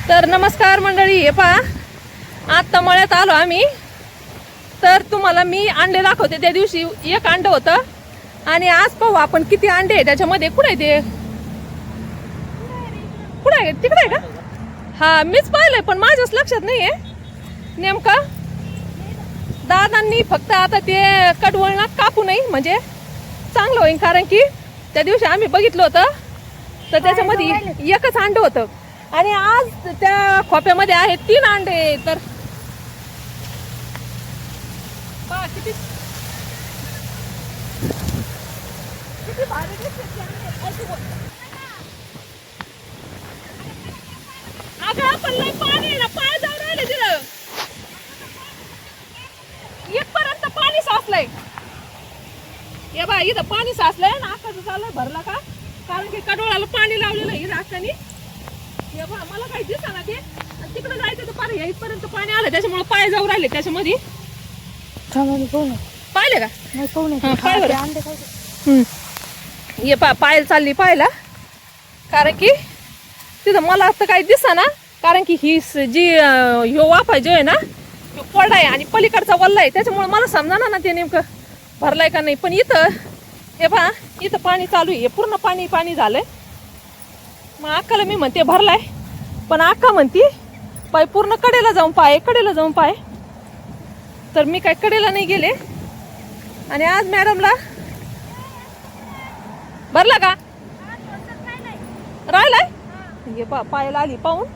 तर नमस्कार मंडळी, हे पहा आता मळ्यात आलो आम्ही. तर तुम्हाला मी अंडे दाखवते. त्या दिवशी एक अंड होतं आणि आज पाहू आपण किती अंडे आहे त्याच्यामध्ये. कुठे ते कुठे आहे, तिकडे आहे का? हा, मीच पाहिलंय पण माझ्याच लक्षात नाहीये नेमका. दादांनी फक्त आता ते कडवळ कापू नये म्हणजे चांगलं होईल, कारण की त्या दिवशी आम्ही बघितलं होतं तर त्याच्यामध्ये एकच अंड होतं आणि आज त्या खोप्यामध्ये आहे 3 अंडे. तर पहा किती किती भारी दिसते अंडे. अगं पण लय पाणी ना, पाय जाऊन राहिले तिथं. इथपर्यंत पाणी साचलंय. हे बा इथं पाणी साचलंय ना, आकाचं चाललंय भरला का, कारण की कडोळाला पाणी लावलेलं आहे रास्त्याने. हे बा मला काही दिसना ते, तिकडे जायचं तर पाणी इथपर्यंत पाणी आलं, त्याच्यामुळे पाय जाऊ राहिले त्याच्यामध्ये. पाहिले का? पाय बरं. ये पायल चालली पाहायला, कारण की तिथं मला तर काही दिसना, कारण की ही जी ह्यो वाफा जो आहे ना तो कोरडा आहे आणि पलीकडचा वल्ला आहे, त्याच्यामुळे मला समजा ना ते नेमकं भरलाय का नाही. पण इथं हे पहा, इथं पाणी चालू आहे, पूर्ण पाणी पाणी झालंय. मग अक्काला मी म्हणते भरलाय, पण अक्का म्हणती पाय पूर्ण कडेला जाऊन पाय, कडेला जाऊन पाय. तर मी काय कडेला नाही गेले. आणि आज मॅडमला भरला का, राहिलाय हे पा पायाला आली पाहून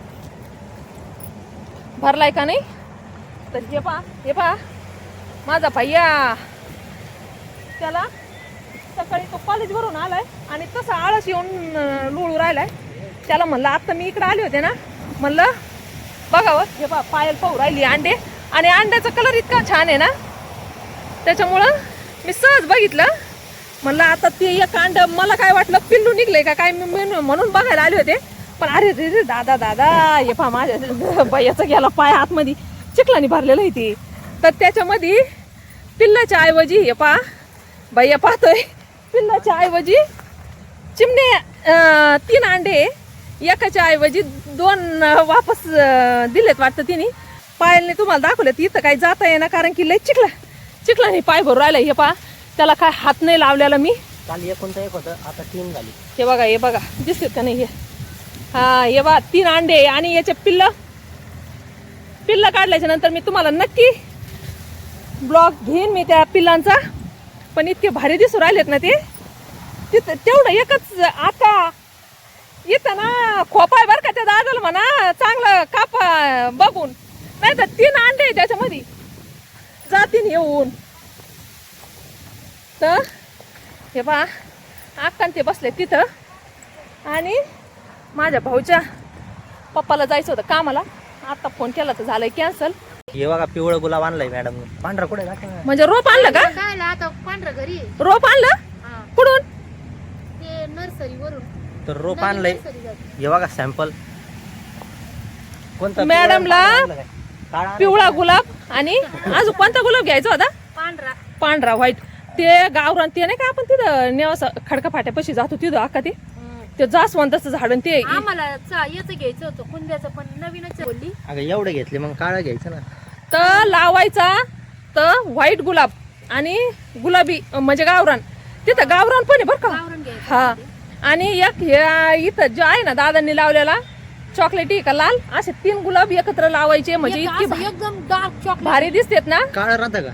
भरलाय का नाही. तर हे पहा माझा भैया, त्याला सकाळी तो कॉलेजवरून आलाय आणि तसा आळस येऊन लोळू राहिलाय. त्याला म्हणलं आता मी इकडे आले होते ना, म्हणलं बघावं. हे पहा पायल पाहू राहिली अंडे, आणि अंड्याचा कलर इतका छान आहे ना, त्याच्यामुळं मी सहज बघितलं. म्हणलं आता ते एक अंड, मला काय वाटलं पिल्लू निघलंय का काय, म्हणून बघायला आले होते. पण अरे रे रे दादा दादा, हे पहा माझ्या भैयाचा गेला पाय आतमध्ये चिखलाने भरलेलं आहे ते. तर त्याच्यामध्ये पिल्लाच्या ऐवजी हे पहा भैया पाहतोय, पिल्लाच्या ऐवजी चिमणे 3 अंडे, एकाच्या ऐवजी 2 वापस दिलेत वाटतं तिने. पायलने तुम्हाला दाखवलं इथं काही जाता येईना, कारण की लय चिखलाने पाय भरू राहिला. हे पहा त्याला काय हात नाही लावलेला मी. काल एक होतं, आता 3 झाली. हे बघा दिसत का नाही. हा हे बघा 3 अंडे आणि याचे पिल्ल काढल्याच्या नंतर मी तुम्हाला नक्की ब्लॉग घेईन मी त्या पिल्लांचा. पण इतके भारी दिसू राहिलेत ना ते, तिथं तेवढं एकच. आता इथं ना खोपाय बर का, त्या दादाला म्हणा चांगलं कापा बघून, नाही तर 3 अंडे त्याच्यामध्ये जातीन येऊन. तर हे पहा अक्का ते बसले तिथं, आणि माझ्या भाऊच्या पप्पाला जायचं होतं कामाला. आता फोन केला तर झालंय कॅन्सल. हे बघा पिवळं गुलाब आणलाय मॅडम. पांढरा कुठे म्हणजे रोप आणलं का? आता पांढरा घरी रोप आणलं कुठून? ते नर्सरी वरून. तर रोप आणलंय. हे बघा सॅम्पल. कोणता? मॅडमला पिवळा गुलाब आणि अजून कोणता गुलाब घ्यायचा होता? पांढरा व्हाईट. ते गावरान ते नाही का, आपण तिथं नेवासा खडका फाट्यापाशी जातो तिथं अक्का, ते जास्वंदाचं झाड. ते आम्हाला याचं घ्यायचं होतं कुंद्याचं, पण नवीनच बोलली. अगं एवढे घेतले, मग काळा घ्यायचं ना. तर लावायचा तर व्हाईट गुलाब आणि गुलाबी म्हणजे गावरान. तिथं गावरान पण आहे बरं का. गावरान घ्यायचं. हा, आणि एक हे इथं जो आहे ना दादांनी लावलेला चॉकलेटी का लाल, असे 3 गुलाब एकत्र लावायचे म्हणजे इतकी एकदम डार्क चॉकलेट भारी दिसतेत ना. काळं राहतं का?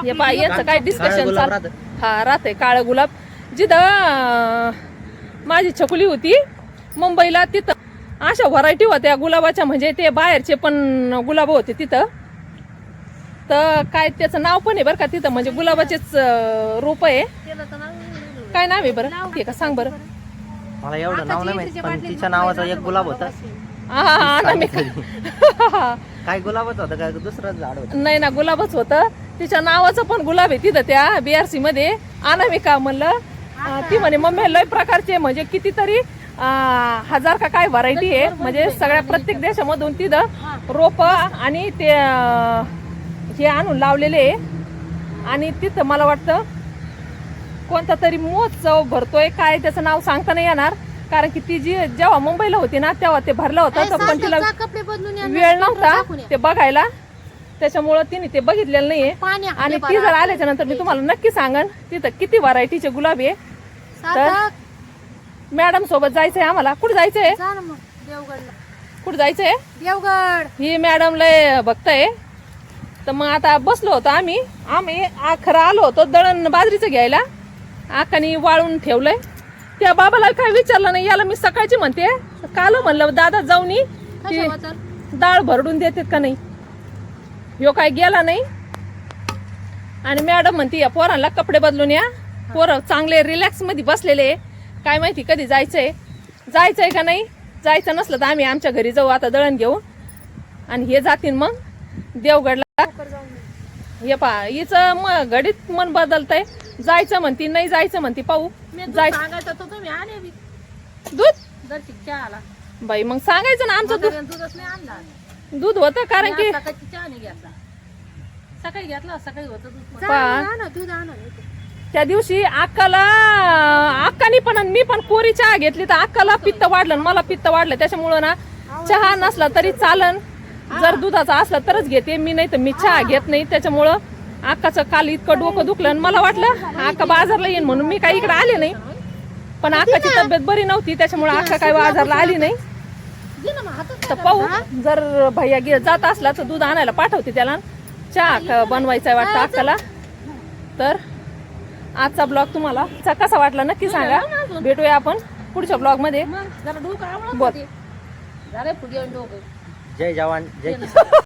हे पहा यांचं काय डिस्कशन गुलाब चाल. राहतं. हा राहतंय काळं गुलाब. जिथं माझी छकुली होती मुंबईला, तिथं अशा व्हरायटी होत्या गुलाबाच्या, म्हणजे ते बाहेरचे पण गुलाब होते तिथं. तर काय त्याचं नाव पण आहे बरं का तिथं, म्हणजे गुलाबाचेच रोप आहे. काय नाव आहे बरं ते का सांग बरं. मला एवढं नाव नाही माहिती, पण तिच्या नावाचा एक गुलाब होता. काय गुलाबच होतं काय, दुसरं झाड होतं? नाही ना, गुलाबच होतं. तिच्या नावाचं पण गुलाब आहे तिथं त्या BRC मध्ये. अनामिका म्हणलं. ती म्हणे मम्मी लय प्रकारचे म्हणजे कितीतरी 1000 का काय व्हरायटी आहे, म्हणजे सगळ्या प्रत्येक देशामधून तिथं रोप आणि ते हे आणून लावलेले. आणि तिथं मला वाटतं कोणता तरी महोत्सव भरतोय, काय त्याचं नाव सांगता नाही येणार, कारण की ती जी जेव्हा मुंबईला होती ना तेव्हा ते भरलं होतं तर पण तिला कपडे बदलून या ना, वेळ पेट्रोल नव्हता टाकून या. ते बघायला, त्याच्यामुळं तिने ते बघितलेलं नाहीये. पाणी आणि हाते ती भरा. जर आल्याच्या नंतर मी तुम्हाला नक्की सांगन तिथं किती व्हरायटीचे गुलाब आहे. सार्थक, मॅडम सोबत जायचंय आम्हाला. कुठं जायचंय? जा ना मग देवगडला. कुठं जायचंय? देवगड. ही मॅडम लय भक्त आहे. तर मग आता बसलो होतो आम्ही खरं आलो होतो दळण बाजरीचं घ्यायला. आकानी वाळून ठेवलंय. त्या बाबाला काय विचारलं नाही. याला मी सकाळची म्हणते काल म्हणलं दादा जाऊन ये, ती कशावर चल? डाळ भरडून देतात का नाही. ह्यो काय गेला नाही. आणि मॅडम म्हणते या पोरांना कपडे बदलून या. पोरं चांगले रिलॅक्स मध्ये बसलेले आहे. काय माहिती कधी जायचंय का नाही. जायचं नसलं तर आम्ही आमच्या घरी जाऊ आता दळण घेऊन. आणि हे जातील मग देवगडला. हे पहा हिचं घडीत मन बदलतंय. जायचं म्हणती नाही जायचं म्हणती. पाहू जायचं. सांगायचं तर तुम्ही आले बी. दूध जर चहा आला बाई मग सांगायचं ना आमचं दूध दूधच नाही आणला. दूध होतं कारण की सकाळची चहा नाही घेतला. सकाळी घेतला सकाळी होतं दूध. पहा. दूध आणा. त्या दिवशी अक्कानी पण आणि मी पण कोरी चहा घेतली तर अक्काला पित्त वाढलं आणि मला पित्त वाढलं. त्याच्यामुळं ना चहा नसला तरी चालन. जर दुधाचा असला तरच घेते मी, नाही तर मी चहा घेत नाही. त्याच्यामुळं अक्काचं काल इतकं डोकं दुखलं आणि मला वाटलं अक्का बाजारला येईन म्हणून मी काही इकडे आले नाही. पण अक्काची तब्येत बरी नव्हती त्याच्यामुळे अक्का काही बाजारला आली नाही. तर पाहू जर भैया जात असला तर दूध आणायला पाठवते त्याला. चहा बनवायचा वाटतं अक्काला. तर आजचा ब्लॉग तुम्हाला कसा वाटला नक्की सांगा. भेटूया आपण पुढच्या ब्लॉग मध्ये. जरा डोकं आवडत बोल. होते. जरा पुढे डोकं. जय जवान जय किसान.